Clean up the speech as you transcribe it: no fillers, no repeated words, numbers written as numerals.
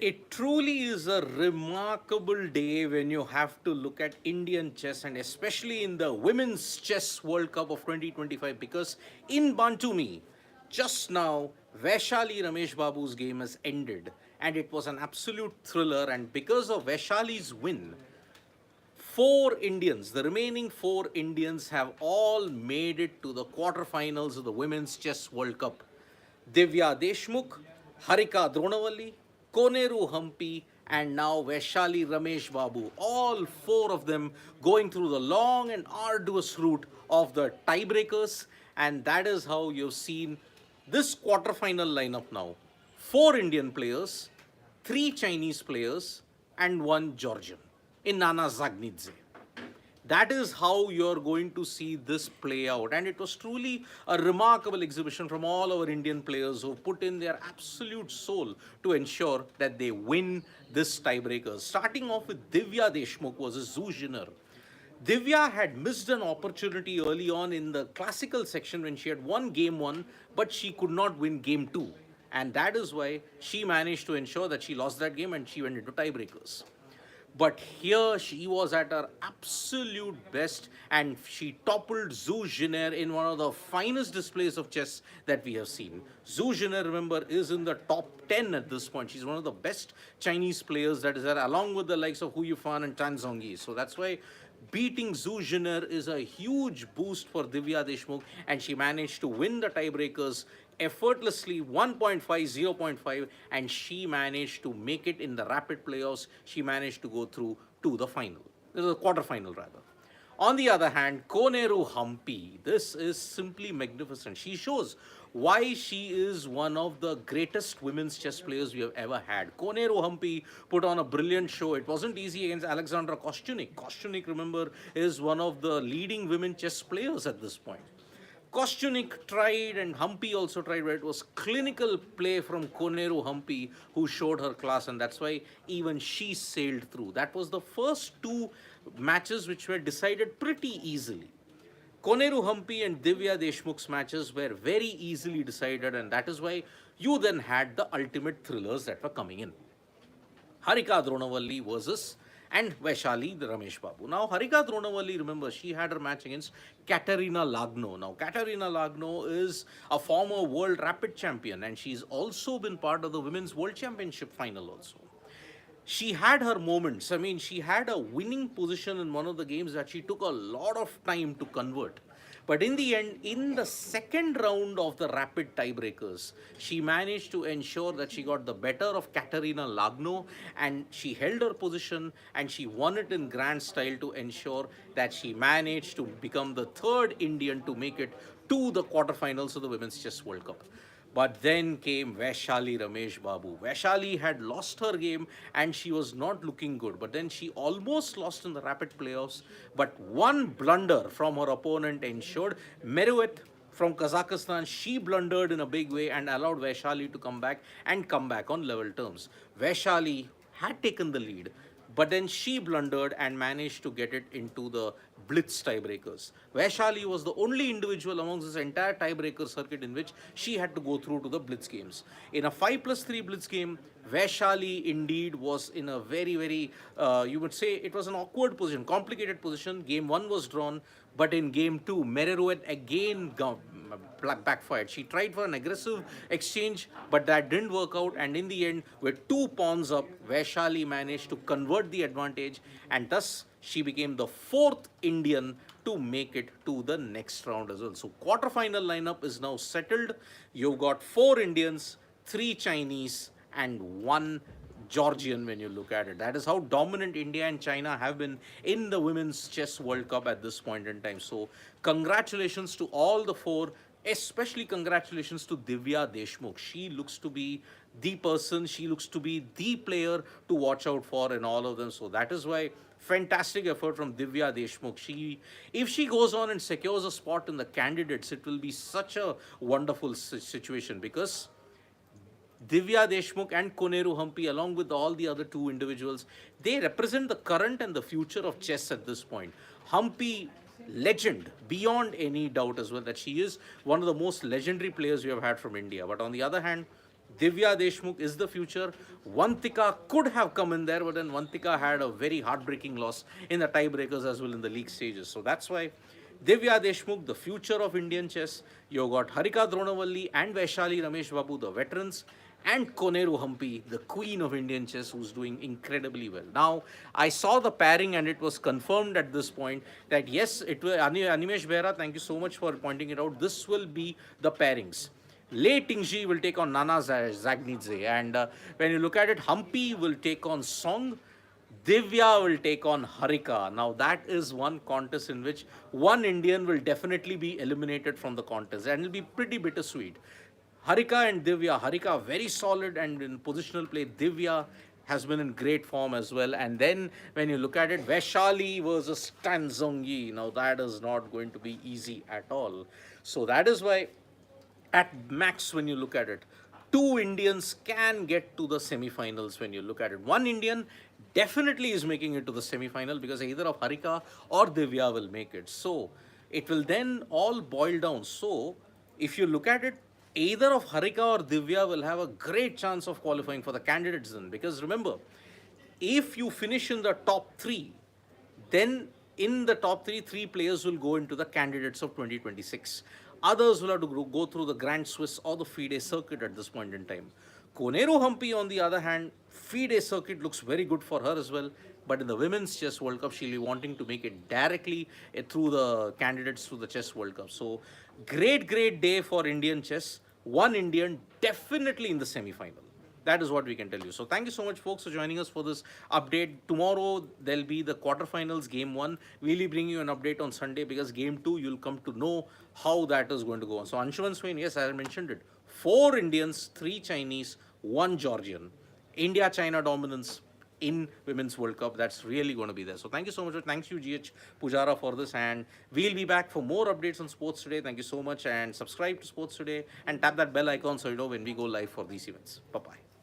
It truly is a remarkable day when you have to look at Indian chess and especially in the Women's Chess World Cup of 2025 because in Bantumi, just now, Vaishali Rameshbabu's game has ended and it was an absolute thriller. And because of Vaishali's win, the remaining four Indians have all made it to the quarterfinals of the Women's Chess World Cup. Divya Deshmukh, Harika Dronavalli, Koneru Humpy, and now Vaishali Rameshbabu. All four of them going through the long and arduous route of the tiebreakers, and that is how you've seen this quarterfinal lineup now. Four Indian players, three Chinese players, and one Georgian in Nana Zagnidze. That is how you're going to see this play out. And it was truly a remarkable exhibition from all our Indian players who put in their absolute soul to ensure that they win this tiebreaker. Starting off with Divya Deshmukh versus Zhu Jiner. Divya had missed an opportunity early on in the classical section when she had won game one, but she could not win game two. And that is why she managed to ensure that she lost that game and she went into tiebreakers. But here she was at her absolute best and she toppled Zhu Jiner in one of the finest displays of chess that we have seen. Zhu Jiner, remember, is in the top 10 at this point. She's one of the best Chinese players that is there, along with the likes of Hu Yifan and Tan Zhongyi. So that's why beating Zhu Jiner is a huge boost for Divya Deshmukh, and she managed to win the tiebreakers effortlessly 1.5, 0.5, and she managed to make it in the rapid playoffs. She managed to go through to the final, the quarterfinal rather. On the other hand, Koneru Humpy, this is simply magnificent. She shows why she is one of the greatest women's chess players we have ever had. Koneru Humpy put on a brilliant show. It wasn't easy against Alexandra Kostyunik. Kostyunik, remember, is one of the leading women chess players at this point. Kostyunik tried and Humpy also tried, but it was clinical play from Koneru Humpy who showed her class, and that's why even she sailed through. That was the first two matches which were decided pretty easily. Koneru Humpy and Divya Deshmukh's matches were very easily decided, and that is why you then had the ultimate thrillers that were coming in. Harika Dronavalli versus and Vaishali Rameshbabu. Now, Harika Dronavalli, remember, she had her match against Kateryna Lagno. Now, Kateryna Lagno is a former world rapid champion, and she's also been part of the Women's World Championship final also. She had her moments. I mean, she had a winning position in one of the games that she took a lot of time to convert. But in the end, in the second round of the rapid tiebreakers, she managed to ensure that she got the better of Kateryna Lagno, and she held her position and she won it in grand style to ensure that she managed to become the third Indian to make it to the quarterfinals of the Women's Chess World Cup. But then came Vaishali Rameshbabu. Vaishali had lost her game and she was not looking good. But then she almost lost in the rapid playoffs. But one blunder from her opponent ensured Meruet from Kazakhstan, she blundered in a big way and allowed Vaishali to come back on level terms. Vaishali had taken the lead, but then she blundered and managed to get it into the blitz tiebreakers. Vaishali was the only individual amongst this entire tiebreaker circuit in which she had to go through to the blitz games. In a 5+3 blitz game, Vaishali indeed was in a very, you would say it was an awkward position, complicated position. Game 1 was drawn, but in game 2, Mereruet again backfired. She tried for an aggressive exchange, but that didn't work out. And in the end, with two pawns up, Vaishali managed to convert the advantage, and thus she became the fourth Indian to make it to the next round as well. So quarterfinal lineup is now settled. You've got four Indians, three Chinese, and one Georgian when you look at it. That is how dominant India and China have been in the Women's Chess World Cup at this point in time. So congratulations to all the four, especially congratulations to Divya Deshmukh. She looks to be the person, she looks to be the player to watch out for in all of them. So that is why fantastic effort from Divya Deshmukh. If she goes on and secures a spot in the candidates, it will be such a wonderful situation because Divya Deshmukh and Koneru Humpy, along with all the other two individuals, they represent the current and the future of chess at this point. Humpy, legend, beyond any doubt as well, that she is one of the most legendary players we have had from India. But on the other hand, Divya Deshmukh is the future. Vantika could have come in there, but then Vantika had a very heartbreaking loss in the tiebreakers as well in the league stages. So that's why Divya Deshmukh, the future of Indian chess. You got Harika Dronavalli and Vaishali Rameshbabu, the veterans, and Koneru Humpy, the queen of Indian chess, who's doing incredibly well. Now, I saw the pairing and it was confirmed at this point that yes, it will. Animesh Behra, thank you so much for pointing it out. This will be the pairings. Lei Tingji will take on Nana Zagnidze. And when you look at it, Humpy will take on Song. Divya will take on Harika. Now, that is one contest in which one Indian will definitely be eliminated from the contest. And it'll be pretty bittersweet. Harika and Divya. Harika very solid and in positional play. Divya has been in great form as well. And then when you look at it, Vaishali versus Tan Zhongyi. Now, that is not going to be easy at all. So, that is why at max when you look at it, two Indians can get to the semi-finals when you look at it. One Indian definitely is making it to the semi-final because either of Harika or Divya will make it. So it will then all boil down. So if you look at it, either of Harika or Divya will have a great chance of qualifying for the candidates then, because remember, if you finish in the top three, then in the top three players will go into the candidates of 2026. Others will have to go through the Grand Swiss or the FIDE circuit at this point in time. Koneru Humpy, on the other hand, FIDE circuit looks very good for her as well. But in the Women's Chess World Cup, she'll be wanting to make it directly through the candidates to the Chess World Cup. So, great day for Indian chess. One Indian definitely in the semi-final. That is what we can tell you. So thank you so much, folks, for joining us for this update. Tomorrow, there'll be the quarterfinals, game 1. We'll be bringing you an update on Sunday because game 2, you'll come to know how that is going to go on. So Anshuman Swain, yes, I mentioned it. 4 Indians, 3 Chinese, 1 Georgian. India-China dominance in Women's World Cup. That's really going to be there. So thank you so much. Thanks you, GH Pujara, for this. And we'll be back for more updates on Sports Today. Thank you so much. And subscribe to Sports Today and tap that bell icon so you know when we go live for these events. Bye-bye.